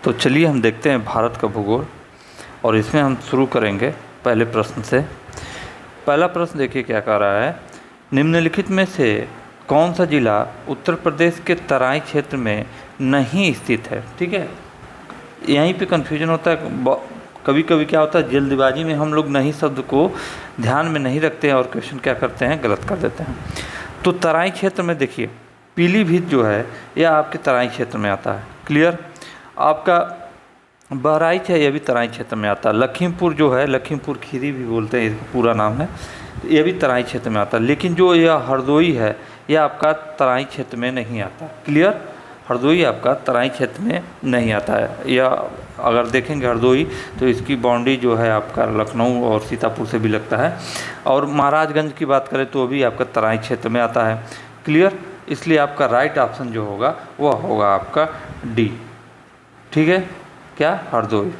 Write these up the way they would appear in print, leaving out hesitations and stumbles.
तो चलिए हम देखते हैं भारत का भूगोल, और इसमें हम शुरू करेंगे पहले प्रश्न से। पहला प्रश्न देखिए क्या कह रहा है, निम्नलिखित में से कौन सा जिला उत्तर प्रदेश के तराई क्षेत्र में नहीं स्थित है। ठीक है, यहीं पे कन्फ्यूजन होता है। कभी कभी क्या होता है, जल्दबाजी में हम लोग नहीं शब्द को ध्यान में नहीं रखते हैं और क्वेश्चन क्या करते हैं, गलत कर देते हैं। तो तराई क्षेत्र में देखिए पीलीभीत जो है यह आपके तराई क्षेत्र में आता है। क्लियर। आपका बहराइच है, यह भी तराई क्षेत्र में आता है। लखीमपुर जो है, लखीमपुर खीरी भी बोलते हैं, इसका पूरा नाम है, यह भी तराई क्षेत्र में आता है। लेकिन जो यह हरदोई है यह आपका तराई क्षेत्र में नहीं आता। क्लियर। हरदोई आपका तराई क्षेत्र में नहीं आता है। या अगर देखेंगे हरदोई तो इसकी बाउंड्री जो है आपका लखनऊ और सीतापुर से भी लगता है। और महाराजगंज की बात करें तो भी आपका तराई क्षेत्र में आता है। क्लियर। इसलिए आपका राइट ऑप्शन जो होगा वह होगा आपका डी। ठीक है, क्या, हरदोई।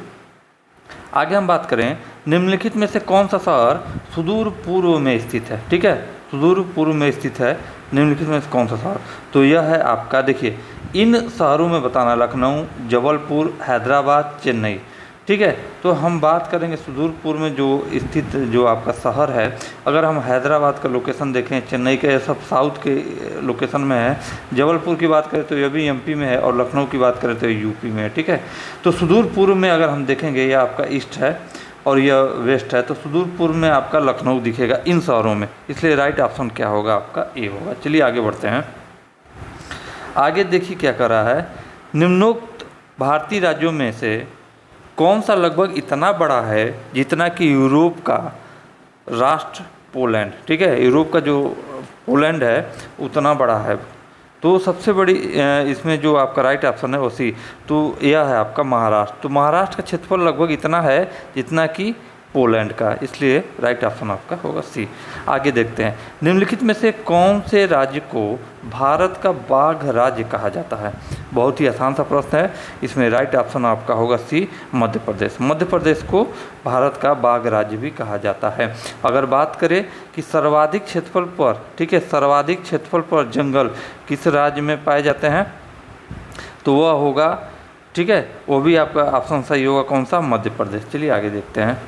आगे हम बात करें, निम्नलिखित में से कौन सा शहर सुदूर पूर्व में स्थित है। ठीक है, सुदूर पूर्व में स्थित है, निम्नलिखित में से कौन सा शहर, तो यह है आपका, देखिए इन शहरों में बताना, लखनऊ, जबलपुर, हैदराबाद, चेन्नई। ठीक है, तो हम बात करेंगे सुदूर पूर्व में जो स्थित जो आपका शहर है। अगर हम हैदराबाद का लोकेशन देखें, चेन्नई का, ये सब साउथ के लोकेशन में है। जबलपुर की बात करें तो यह भी एमपी में है, और लखनऊ की बात करें तो यूपी में है। ठीक है, तो सुदूर पूर्व में अगर हम देखेंगे यह आपका ईस्ट है और यह वेस्ट है, तो सुदूर पूर्व में आपका लखनऊ दिखेगा इन शहरों में। इसलिए राइट ऑप्शन क्या होगा आपका, ए होगा। चलिए आगे बढ़ते हैं। आगे देखिए क्या कर रहा है, निम्नोक्त भारतीय राज्यों में से कौन सा लगभग इतना बड़ा है जितना कि यूरोप का राष्ट्र पोलैंड। ठीक है, यूरोप का जो पोलैंड है उतना बड़ा है। तो सबसे बड़ी इसमें जो आपका राइट ऑप्शन है वो सी, तो यह है आपका महाराष्ट्र। तो महाराष्ट्र का क्षेत्रफल लगभग इतना है जितना कि पोलैंड का, इसलिए राइट ऑप्शन आपका होगा सी। आगे देखते हैं, निम्नलिखित में से कौन से राज्य को भारत का बाघ राज्य कहा जाता है। बहुत ही आसान सा प्रश्न है, इसमें राइट ऑप्शन आपका होगा सी, मध्य प्रदेश। मध्य प्रदेश को भारत का बाघ राज्य भी कहा जाता है। अगर बात करें कि सर्वाधिक क्षेत्रफल पर, ठीक है, सर्वाधिक क्षेत्रफल पर जंगल किस राज्य में पाए जाते हैं, तो वह होगा, ठीक है, वो भी आपका ऑप्शन सही होगा, कौन सा, मध्य प्रदेश। चलिए आगे देखते हैं।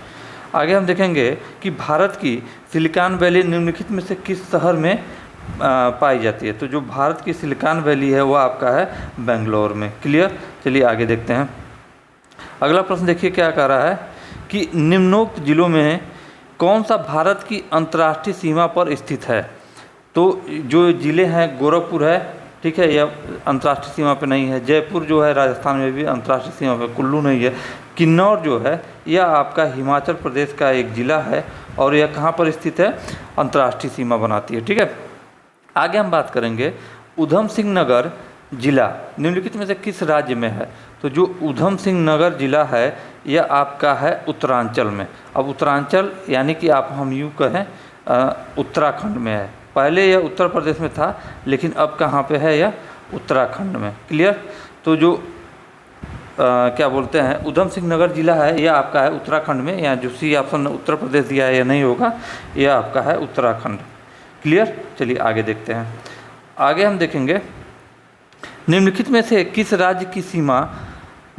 आगे हम देखेंगे कि भारत की सिलिकॉन वैली निम्नलिखित में से किस शहर में पाई जाती है। तो जो भारत की सिलिकॉन वैली है वह आपका है बेंगलोर में। क्लियर। चलिए आगे देखते हैं। अगला प्रश्न देखिए क्या कह रहा है कि निम्नोक्त जिलों में कौन सा भारत की अंतर्राष्ट्रीय सीमा पर स्थित है। तो जो जिले हैं, गोरखपुर है, ठीक है, यह अंतर्राष्ट्रीय सीमा पर नहीं है। जयपुर जो है राजस्थान में भी अंतर्राष्ट्रीय सीमा पर, कुल्लू नहीं है। किन्नौर जो है यह आपका हिमाचल प्रदेश का एक ज़िला है और यह कहाँ पर स्थित है, अंतर्राष्ट्रीय सीमा बनाती है। ठीक है, आगे हम बात करेंगे, उधम सिंह नगर जिला निम्नलिखित में से किस राज्य में है। तो जो उधम सिंह नगर जिला है यह आपका है उत्तरांचल में। अब उत्तरांचल यानी कि आप हम यूँ कहें उत्तराखंड में है। पहले यह उत्तर प्रदेश में था लेकिन अब कहाँ पे है, यह उत्तराखंड में। क्लियर। तो जो क्या बोलते हैं, उधम सिंह नगर जिला है यह आपका है उत्तराखंड में। यहाँ जो सी ऑप्शन उत्तर प्रदेश दिया है यह नहीं होगा, यह आपका है उत्तराखंड। क्लियर। चलिए आगे देखते हैं। आगे हम देखेंगे, निम्नलिखित में से किस राज्य की सीमा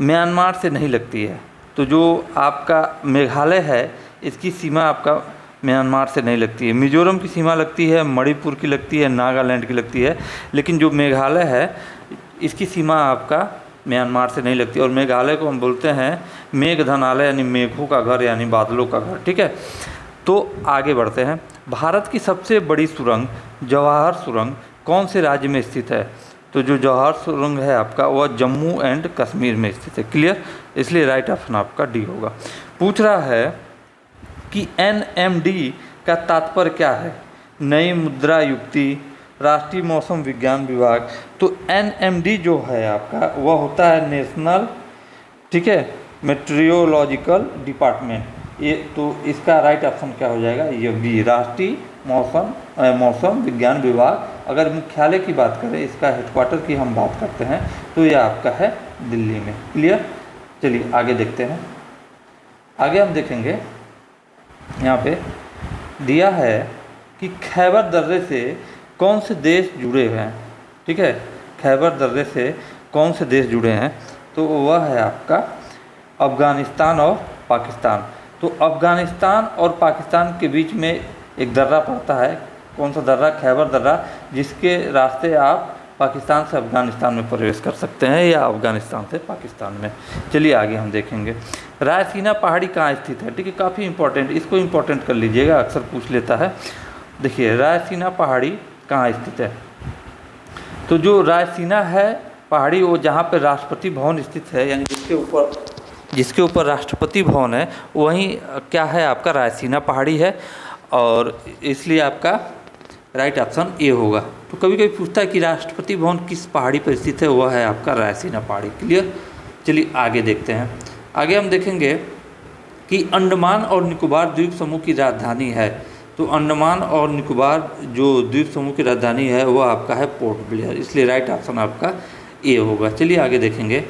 म्यांमार से नहीं लगती है। तो जो आपका मेघालय है इसकी सीमा आपका म्यांमार से नहीं लगती है। मिजोरम की सीमा लगती है, मणिपुर की लगती है, नागालैंड की लगती है, लेकिन जो मेघालय है इसकी सीमा आपका म्यांमार से नहीं लगती। और मेघालय को हम बोलते हैं मेघधनालय, यानी मेघों का घर, यानी बादलों का घर। ठीक है, तो आगे बढ़ते हैं। भारत की सबसे बड़ी सुरंग जवाहर सुरंग कौन से राज्य में स्थित है। तो जो जवाहर सुरंग है आपका वह जम्मू एंड कश्मीर में स्थित है। क्लियर। इसलिए राइट ऑप्शन आपका डी होगा। पूछ रहा है कि NMD का तात्पर्य क्या है, नई मुद्रा युक्ति, राष्ट्रीय मौसम विज्ञान विभाग। तो NMD जो है आपका वह होता है नेशनल, ठीक है, मेट्रियोलॉजिकल डिपार्टमेंट। ये तो इसका राइट ऑप्शन क्या हो जाएगा, ये बी, राष्ट्रीय मौसम विज्ञान विभाग। अगर मुख्यालय की बात करें, इसका हेडक्वार्टर की हम बात करते हैं तो यह आपका है दिल्ली में। क्लियर। चलिए आगे देखते हैं। आगे हम देखेंगे, यहाँ पे दिया है कि खैबर दर्रे से कौन से देश जुड़े हुए हैं। ठीक है, खैबर दर्रे से कौन से देश जुड़े हैं। तो वह है आपका अफ़गानिस्तान और पाकिस्तान। तो अफ़गानिस्तान और पाकिस्तान के बीच में एक दर्रा पड़ता है। कौन सा दर्रा? खैबर दर्रा, जिसके रास्ते आप पाकिस्तान से अफ़गानिस्तान में प्रवेश कर सकते हैं या अफ़गानिस्तान से पाकिस्तान में। चलिए आगे हम देखेंगे। रायसीना पहाड़ी कहाँ स्थित है? ठीक है, काफ़ी इंपॉर्टेंट, इसको इंपॉर्टेंट कर लीजिएगा, अक्सर पूछ लेता है। देखिए रायसीना पहाड़ी कहाँ स्थित है? तो जो रायसीना है पहाड़ी, वो जहाँ पे राष्ट्रपति भवन स्थित है, यानी जिसके ऊपर राष्ट्रपति भवन है, वहीं क्या है आपका रायसीना पहाड़ी है, और इसलिए आपका राइट ऑप्शन ए होगा। तो कभी कभी पूछता है कि राष्ट्रपति भवन किस पहाड़ी पर स्थित है, वह है आपका रायसीना पहाड़ी। क्लियर? चलिए आगे देखते हैं। आगे हम देखेंगे कि अंडमान और निकोबार द्वीप समूह की राजधानी है। तो अंडमान और निकोबार जो द्वीप समूह की राजधानी है वह आपका है पोर्ट ब्लेयर, इसलिए राइट ऑप्शन आपका ए होगा। चलिए आगे देखेंगे।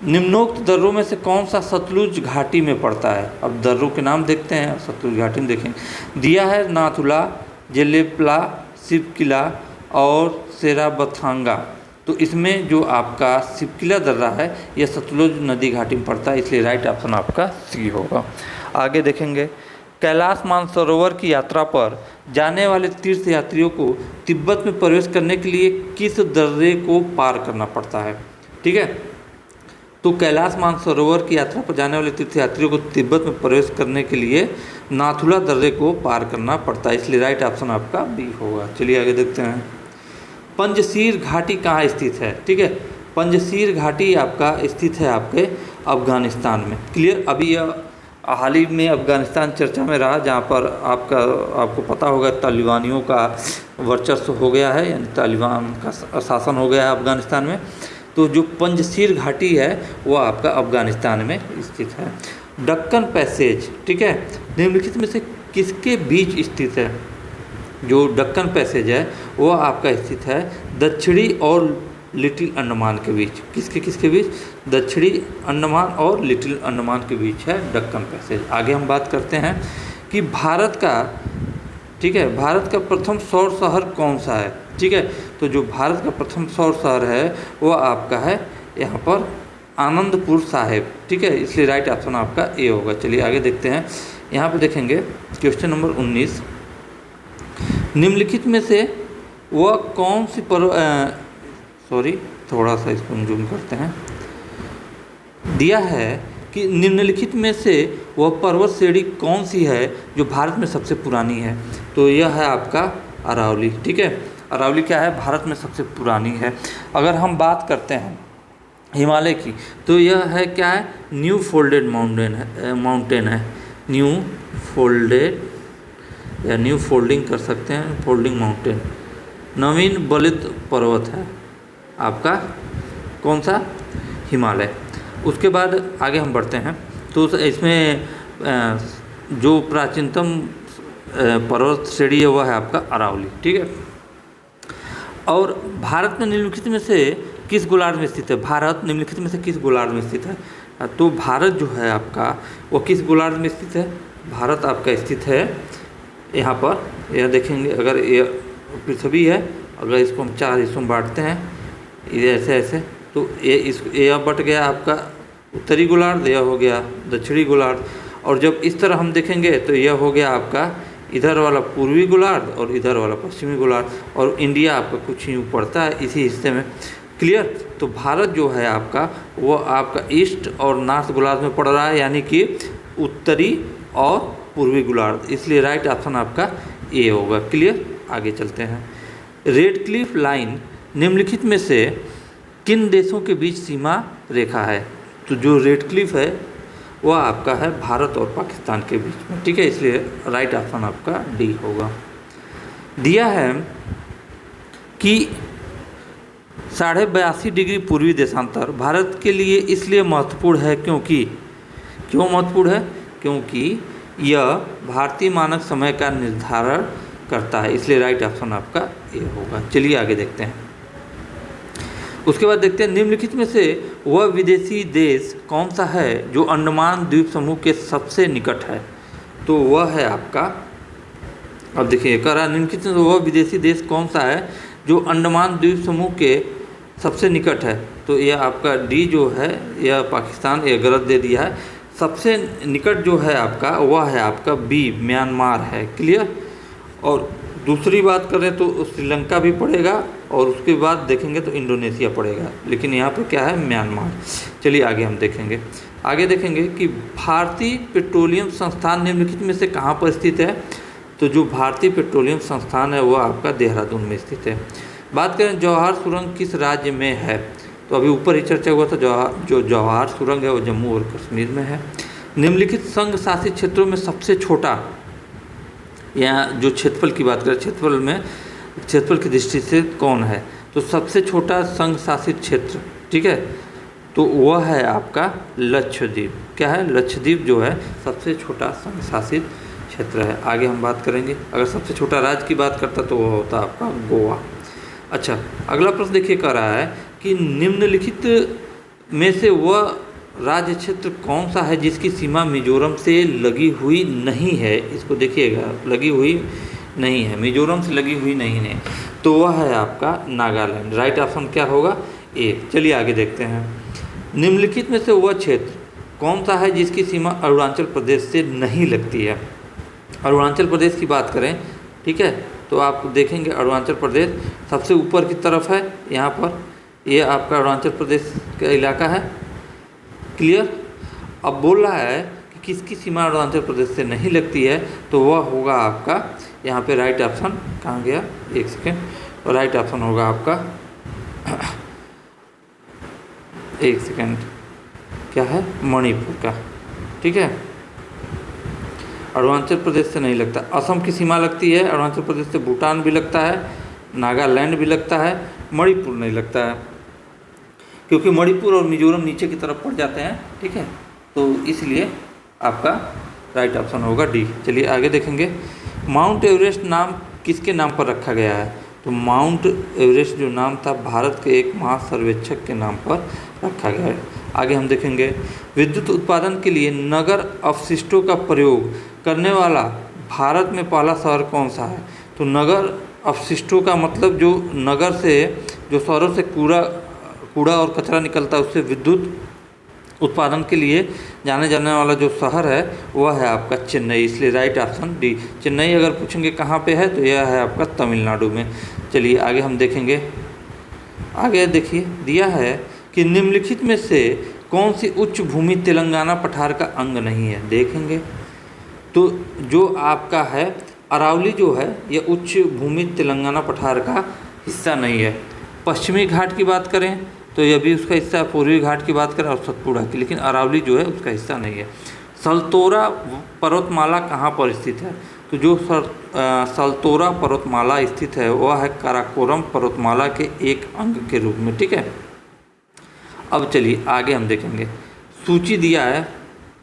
निम्नोक्त दर्रों में से कौन सा सतलुज घाटी में पड़ता है? अब दर्रों के नाम देखते हैं, सतलुज घाटी में देखेंगे। दिया है नाथुला, जेलेपला, शिवकिला और सेराबथांगा। तो इसमें जो आपका शिवकिला दर्रा है यह सतलुज नदी घाटी में पड़ता है, इसलिए राइट ऑप्शन आपका सी होगा। आगे देखेंगे। कैलाश मानसरोवर की यात्रा पर जाने वाले तीर्थ यात्रियों को तिब्बत में प्रवेश करने के लिए किस दर्रे को पार करना पड़ता है? ठीक है, तो कैलाश मानसरोवर की यात्रा पर जाने वाले तीर्थयात्रियों को तिब्बत में प्रवेश करने के लिए नाथुला दर्रे को पार करना पड़ता है, इसलिए राइट ऑप्शन आपका बी होगा। चलिए आगे देखते हैं। पंजशीर घाटी कहाँ स्थित है? ठीक है, पंजशीर घाटी आपका स्थित है आपके अफ़गानिस्तान में। क्लियर? अभी यह हाल ही में अफ़गानिस्तान चर्चा में रहा, जहाँ पर आपको पता होगा तालिबानियों का वर्चस्व हो गया है, यानी तालिबान का शासन हो गया है अफ़गानिस्तान में। तो जो पंजशीर घाटी है वो आपका अफ़गानिस्तान में स्थित है। दक्कन पैसेज, ठीक है, निम्नलिखित में से किसके बीच स्थित है? जो दक्कन पैसेज है वो आपका स्थित है दक्षिणी और लिटिल अंडमान के बीच। किसके बीच? दक्षिणी अंडमान और लिटिल अंडमान के बीच है दक्कन पैसेज। आगे हम बात करते हैं कि भारत का, ठीक है, भारत का प्रथम सौर शहर कौन सा है? ठीक है, तो जो भारत का प्रथम सौर शहर है वो आपका है यहाँ पर आनंदपुर साहिब। ठीक है, इसलिए राइट ऑप्शन आपका ए होगा। चलिए आगे देखते हैं। यहाँ पे देखेंगे क्वेश्चन नंबर 19। निम्नलिखित में से वह कौन सी थोड़ा सा इसको जूम करते हैं। दिया है कि निम्नलिखित में से वह पर्वत श्रेणी कौन सी है जो भारत में सबसे पुरानी है? तो यह है आपका अरावली। ठीक है, अरावली क्या है? भारत में सबसे पुरानी है। अगर हम बात करते हैं हिमालय की, तो यह है क्या है? न्यू फोल्डेड माउंटेन है। न्यू फोल्डेड या न्यू फोल्डिंग कर सकते हैं, फोल्डिंग माउंटेन। नवीन बलित पर्वत है आपका कौन सा? हिमालय। उसके बाद आगे हम बढ़ते हैं। तो इसमें जो प्राचीनतम पर्वत श्रेणी है वह है आपका अरावली। ठीक है, और भारत में निम्नलिखित में से किस गोलार्ध में स्थित है? भारत निम्नलिखित में से किस गोलार्ध में स्थित है? तो भारत जो है आपका वो किस गोलार्ध में स्थित है? भारत आपका स्थित है यहाँ पर, यह देखेंगे, अगर ये पृथ्वी है, अगर इसको हम 4 हिस्सों में बांटते हैं ऐसे ऐसे, तो ये बट गया आपका उत्तरी गोलार्ध, यह हो गया दक्षिणी गोलार्ध। और जब इस तरह हम देखेंगे तो यह हो गया आपका इधर वाला पूर्वी गोलार्ध और इधर वाला पश्चिमी गोलार्ध, और इंडिया आपका कुछ यूँ पड़ता है इसी हिस्से में। क्लियर? तो भारत जो है आपका वो आपका ईस्ट और नॉर्थ गोलार्ध में पड़ रहा है, यानी कि उत्तरी और पूर्वी गोलार्ध, इसलिए राइट ऑप्शन आपका ए होगा। क्लियर? आगे चलते हैं। रेड क्लिफ लाइन निम्नलिखित में से किन देशों के बीच सीमा रेखा है? तो जो रेड क्लिफ है वह आपका है भारत और पाकिस्तान के बीच में। ठीक है, इसलिए राइट ऑप्शन आपका डी होगा। दिया है कि 82.5 डिग्री पूर्वी देशांतर भारत के लिए इसलिए महत्वपूर्ण है क्यों महत्वपूर्ण है? क्योंकि यह भारतीय मानक समय का निर्धारण करता है, इसलिए राइट ऑप्शन आपका ए होगा। चलिए आगे देखते हैं। उसके बाद देखते हैं निम्नलिखित में से वह विदेशी देश कौन सा है जो अंडमान द्वीप समूह के सबसे निकट है? तो वह है आपका, अब देखिए कह रहा निम्नलिखित में वह विदेशी देश कौन सा है जो अंडमान द्वीप समूह के सबसे निकट है, तो यह आपका डी जो है यह पाकिस्तान, यह गलत दे दिया है। सबसे निकट जो है आपका वह है आपका बी, म्यांमार है। क्लियर। और दूसरी बात करें तो श्रीलंका भी पड़ेगा, और उसके बाद देखेंगे तो इंडोनेशिया पड़ेगा, लेकिन यहाँ पे क्या है, म्यांमार। चलिए आगे हम देखेंगे। आगे देखेंगे कि भारतीय पेट्रोलियम संस्थान निम्नलिखित में से कहाँ पर स्थित है। तो जो भारतीय पेट्रोलियम संस्थान है वह आपका देहरादून में स्थित है। बात करें जवाहर सुरंग किस राज्य में है, तो अभी ऊपर ही चर्चा हुआ था, जो जवाहर सुरंग है वो जम्मू और कश्मीर में है। निम्नलिखित संघ शासित क्षेत्रों में सबसे छोटा, यहाँ जो क्षेत्रफल की बात करें, क्षेत्रफल की दृष्टि से कौन है, तो सबसे छोटा संघ शासित क्षेत्र, ठीक है, तो वह है आपका लक्षद्वीप। क्या है, लक्षद्वीप जो है सबसे छोटा संघ शासित क्षेत्र है। आगे हम बात करेंगे, अगर सबसे छोटा राज्य की बात करता तो वह होता आपका गोवा। अच्छा, अगला प्रश्न देखिए कह रहा है कि निम्नलिखित में से वह राज्य क्षेत्र कौन सा है जिसकी सीमा मिजोरम से लगी हुई नहीं है। इसको देखिएगा, लगी हुई नहीं है, मिजोरम से लगी हुई नहीं है, तो वह है आपका नागालैंड। राइट ऑप्शन क्या होगा, ए। चलिए आगे देखते हैं। निम्नलिखित में से वह क्षेत्र कौन सा है जिसकी सीमा अरुणाचल प्रदेश से नहीं लगती है। अरुणाचल प्रदेश की बात करें, ठीक है, तो आप देखेंगे अरुणाचल प्रदेश सबसे ऊपर की तरफ है, यहाँ पर ये आपका अरुणाचल प्रदेश का इलाका है। क्लियर। अब बोल रहा है कि किसकी सीमा अरुणाचल प्रदेश से नहीं लगती है, तो वह होगा आपका, यहाँ पे राइट ऑप्शन कहाँ गया, एक सेकेंड, और राइट ऑप्शन होगा आपका एक सेकेंड, क्या है, मणिपुर का। ठीक है, अरुणाचल प्रदेश से नहीं लगता। असम की सीमा लगती है अरुणाचल प्रदेश से, भूटान भी लगता है, नागालैंड भी लगता है, मणिपुर नहीं लगता है, क्योंकि मणिपुर और मिजोरम नीचे की तरफ पड़ जाते हैं। ठीक है, तो इसलिए आपका राइट ऑप्शन होगा डी। चलिए आगे देखेंगे। माउंट एवरेस्ट नाम किसके नाम पर रखा गया है, तो माउंट एवरेस्ट जो नाम था भारत के एक महासर्वेक्षक के नाम पर रखा गया है। आगे हम देखेंगे, विद्युत उत्पादन के लिए नगर अपशिष्टों का प्रयोग करने वाला भारत में पहला शहर कौन सा है। तो नगर अपशिष्टों का मतलब जो नगर से, जो शहरों से कूड़ा और कचरा निकलता है, उससे विद्युत उत्पादन के लिए जाने जाने वाला जो शहर है वह है आपका चेन्नई, इसलिए राइट ऑप्शन डी। चेन्नई अगर पूछेंगे कहाँ पे है, तो यह है आपका तमिलनाडु में। चलिए आगे हम देखेंगे। आगे देखिए, दिया है कि निम्नलिखित में से कौन सी उच्च भूमि तेलंगाना पठार का अंग नहीं है। देखेंगे तो जो आपका है अरावली जो है, यह उच्च भूमि तेलंगाना पठार का हिस्सा नहीं है। पश्चिमी घाट की बात करें तो यह भी उसका हिस्सा है, पूर्वी घाट की बात करें और सतपुड़ा की, लेकिन अरावली जो है उसका हिस्सा नहीं है। सल्तोरा पर्वतमाला कहाँ पर स्थित है, तो जो सल्तोरा पर्वतमाला स्थित है वह है काराकोरम पर्वतमाला के एक अंग के रूप में। ठीक है, अब चलिए आगे हम देखेंगे। सूची दिया है,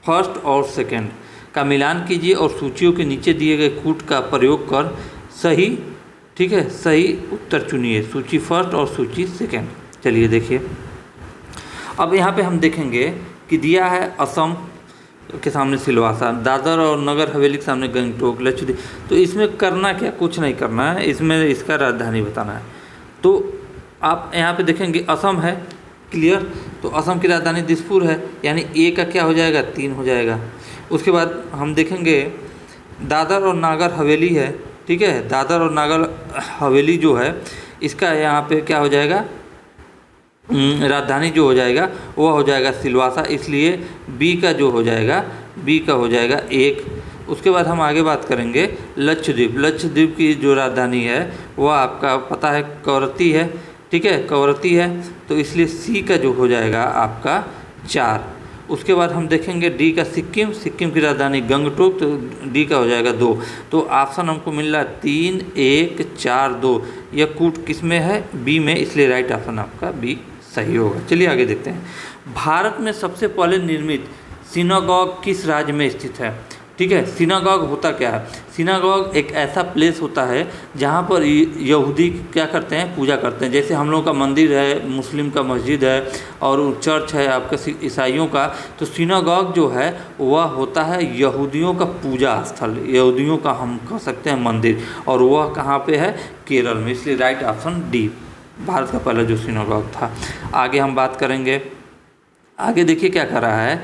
फर्स्ट और सेकंड का मिलान कीजिए और सूचियों के नीचे दिए गए कूट का प्रयोग कर सही, ठीक है, सही उत्तर चुनिए। सूची फर्स्ट और सूची सेकंड। चलिए देखिए, अब यहाँ पे हम देखेंगे कि दिया है असम के सामने सिलवासा, दादर और नगर हवेली के सामने गंगटोक, लक्षद्वीप। तो इसमें करना क्या, कुछ नहीं करना है, इसमें इसका राजधानी बताना है। तो आप यहाँ पे देखेंगे असम है, क्लियर, तो असम की राजधानी दिसपुर है, यानी ए का क्या हो जाएगा, 3 हो जाएगा। उसके बाद हम देखेंगे दादर और नागर हवेली है, ठीक है, दादर और नागर हवेली जो है इसका यहाँ पे क्या हो जाएगा, राजधानी जो हो जाएगा वह हो जाएगा सिलवासा, इसलिए बी का जो हो जाएगा, बी का हो जाएगा 1। उसके बाद हम आगे बात करेंगे लक्षद्वीप। लक्षद्वीप की जो राजधानी है वह आपका पता है कवरत्ती है, ठीक है, कवरत्ती है, तो इसलिए सी का जो हो जाएगा आपका 4। उसके बाद हम देखेंगे डी का सिक्किम, सिक्किम की राजधानी गंगटोक, तो डी का हो जाएगा 2। तो ऑप्शन हमको मिल रहा है 3, 1, 4, 2। यह कूट किस में है, बी में, इसलिए राइट ऑप्शन आपका बी सही होगा। चलिए आगे देखते हैं। भारत में सबसे पहले निर्मित सिनागॉग किस राज्य में स्थित है। ठीक है, सिनागॉग होता क्या है, सिनागॉग एक ऐसा प्लेस होता है जहाँ पर यहूदी क्या करते हैं, पूजा करते हैं। जैसे हम लोगों का मंदिर है, मुस्लिम का मस्जिद है और चर्च है आपका ईसाइयों का, तो सिनागॉग जो है वह होता है यहूदियों का पूजा स्थल, यहूदियों का हम कह सकते हैं मंदिर, और वह कहाँ पे है, केरल में, इसलिए राइट ऑप्शन डी। भारत का पहला जो सीनोलॉग था। आगे हम बात करेंगे, आगे देखिए क्या कर रहा है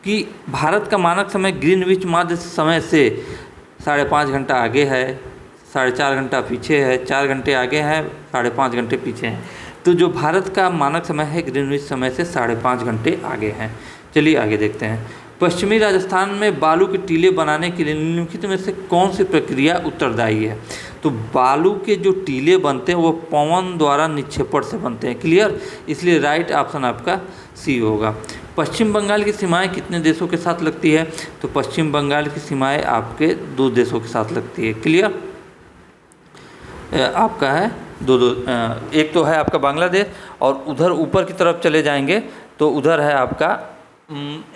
कि भारत का मानक समय ग्रीनविच मध्य समय से 5.5 घंटा आगे है, 4.5 घंटा पीछे है, 4 घंटे आगे है, 5.5 घंटे पीछे हैं। तो जो भारत का मानक समय है ग्रीनविच समय से 5.5 घंटे आगे हैं। चलिए आगे देखते हैं। पश्चिमी राजस्थान में बालू के टीले बनाने के लिए निम्नलिखित में से कौन सी प्रक्रिया उत्तरदायी है? तो बालू के जो टीले बनते हैं वो पवन द्वारा निक्षेपण से बनते हैं। क्लियर? इसलिए राइट ऑप्शन आपका सी होगा। पश्चिम बंगाल की सीमाएं कितने देशों के साथ लगती है? तो पश्चिम बंगाल की सीमाएं आपके 2 देशों के साथ लगती है। क्लियर? आपका है दो, एक तो है आपका बांग्लादेश और उधर ऊपर की तरफ चले जाएंगे तो उधर है आपका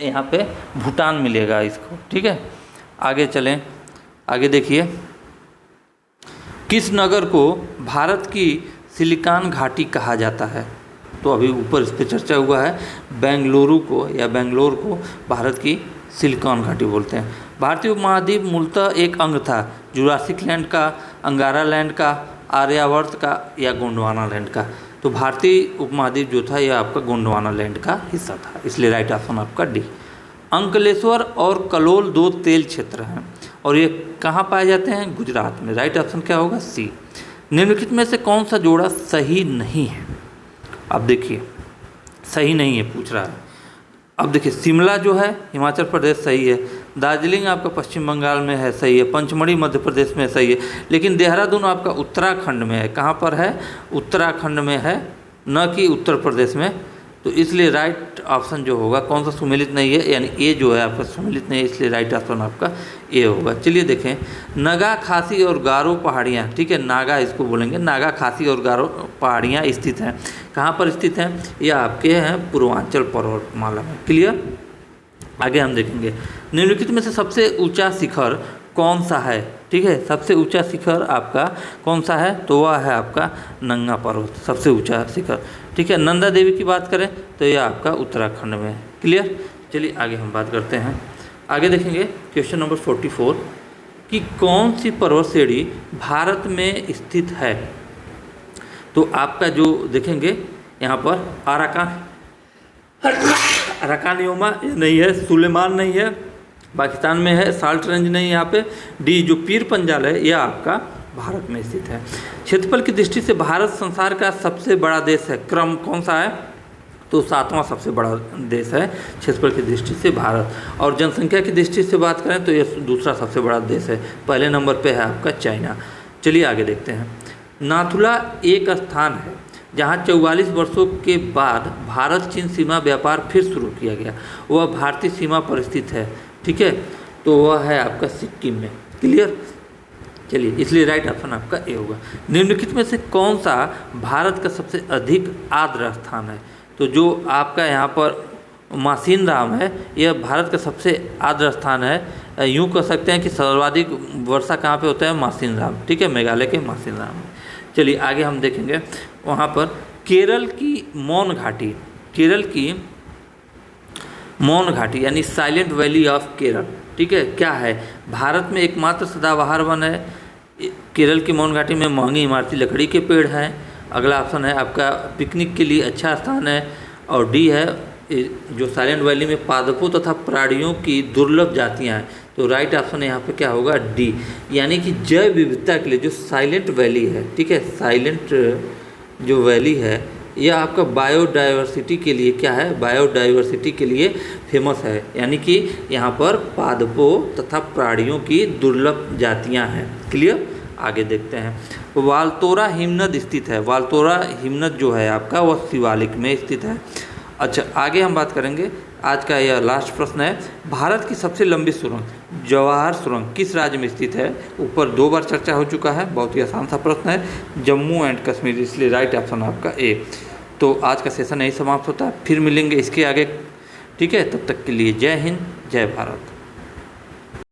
यहाँ पे भूटान मिलेगा इसको। ठीक है, आगे चलें। आगे देखिए, किस नगर को भारत की सिलिकॉन घाटी कहा जाता है? तो अभी ऊपर इस पर चर्चा हुआ है। बेंगलुरु को या बेंगलोर को भारत की सिलिकॉन घाटी बोलते हैं। भारतीय उपमहाद्वीप मूलतः एक अंग था जुरासिक लैंड का, अंगारा लैंड का, आर्यावर्त का या गोंडवाना लैंड का? तो भारतीय उपमहाद्वीप जो था यह आपका गोंडवाना लैंड का हिस्सा था, इसलिए राइट ऑप्शन आपका डी। अंकलेश्वर और कलोल 2 तेल क्षेत्र हैं और ये कहाँ पाए जाते हैं? गुजरात में। राइट ऑप्शन क्या होगा? सी। निम्नलिखित में से कौन सा जोड़ा सही नहीं है? अब देखिए, सही नहीं है पूछ रहा है। अब देखिए, शिमला जो है हिमाचल प्रदेश सही है, दार्जिलिंग आपका पश्चिम बंगाल में है सही है, पंचमढ़ी मध्य प्रदेश में सही है, लेकिन देहरादून आपका उत्तराखंड में है। कहाँ पर है? उत्तराखंड में है, न कि उत्तर प्रदेश में। तो इसलिए राइट ऑप्शन जो होगा कौन सा सुमेलित नहीं है, यानी ए जो है आपका सुमेलित नहीं है, इसलिए राइट ऑप्शन आपका ए होगा। चलिए देखें, नागा, खासी और गारो पहाड़ियाँ, ठीक है, नागा इसको बोलेंगे, नागा, खासी और गारो पहाड़ियाँ स्थित हैं। कहाँ पर स्थित हैं? यह आपके हैं पूर्वांचल पर्वतमाला में। क्लियर? आगे हम देखेंगे, निम्नलिखित में से सबसे ऊंचा शिखर कौन सा है? ठीक है, सबसे ऊंचा शिखर आपका कौन सा है? तो वह है आपका नंगा पर्वत, सबसे ऊंचा शिखर। ठीक है, नंदा देवी की बात करें तो यह आपका उत्तराखंड में है। क्लियर? चलिए आगे हम बात करते हैं। आगे देखेंगे क्वेश्चन नंबर 44 कि कौन सी पर्वत श्रेणी भारत में स्थित है? तो आपका जो देखेंगे यहाँ पर अराकानियोमा नहीं है, सुलेमान नहीं है, पाकिस्तान में है, साल्ट रेंज नहीं है यहाँ पे, डी जो पीर पंजाल है यह आपका भारत में स्थित है। क्षेत्रफल की दृष्टि से भारत संसार का सबसे बड़ा देश है, क्रम कौन सा है? तो 7वां सबसे बड़ा देश है क्षेत्रफल की दृष्टि से भारत। और जनसंख्या की दृष्टि से बात करें तो यह दूसरा सबसे बड़ा देश है, पहले नंबर पे है आपका चाइना। चलिए आगे देखते हैं। नाथुला एक स्थान है जहाँ 44 वर्षों के बाद भारत चीन सीमा व्यापार फिर शुरू किया गया, वह भारतीय सीमा पर स्थित है। ठीक है, तो वह है आपका सिक्किम में। क्लियर? चलिए, इसलिए राइट ऑप्शन आपका ए होगा। निम्नलिखित में से कौन सा भारत का सबसे अधिक आर्द्र स्थान है? तो जो आपका यहाँ पर मासिन राम है यह भारत का सबसे आर्द्र स्थान है। यूँ कह सकते हैं कि सर्वाधिक वर्षा कहाँ पे होता है? मासिन राम। ठीक है, मेघालय के मासिन राम में। चलिए आगे हम देखेंगे, वहाँ पर केरल की मौन घाटी, केरल की मौन घाटी यानी साइलेंट वैली ऑफ केरल, ठीक है, क्या है? भारत में एकमात्र सदाबहार वन है। केरल की मौन घाटी में महंगी इमारती लकड़ी के पेड़ हैं। अगला ऑप्शन है आपका पिकनिक के लिए अच्छा स्थान है। और डी है जो साइलेंट वैली में पादपों तथा प्राणियों की दुर्लभ जातियां हैं। तो राइट ऑप्शन यहाँ पे क्या होगा? डी, यानी कि जैव विविधता के लिए जो साइलेंट वैली है, ठीक है, साइलेंट जो वैली है यह आपका बायोडाइवर्सिटी के लिए क्या है? बायोडाइवर्सिटी के लिए फेमस है, यानी कि यहाँ पर पादपों तथा प्राणियों की दुर्लभ जातियाँ हैं। क्लियर? आगे देखते हैं। वालतोरा हिमनद स्थित है। वालतोरा हिमनद जो है आपका वह शिवालिक में स्थित है। अच्छा, आगे हम बात करेंगे। आज का यह लास्ट प्रश्न है, भारत की सबसे लंबी सुरंग जवाहर सुरंग किस राज्य में स्थित है? ऊपर 2 बार चर्चा हो चुका है, बहुत ही आसान सा प्रश्न है, जम्मू एंड कश्मीर, इसलिए राइट ऑप्शन आपका ए। तो आज का सेशन यही समाप्त होता है, फिर मिलेंगे इसके आगे। ठीक है, तब तक के लिए जय हिंद, जय भारत।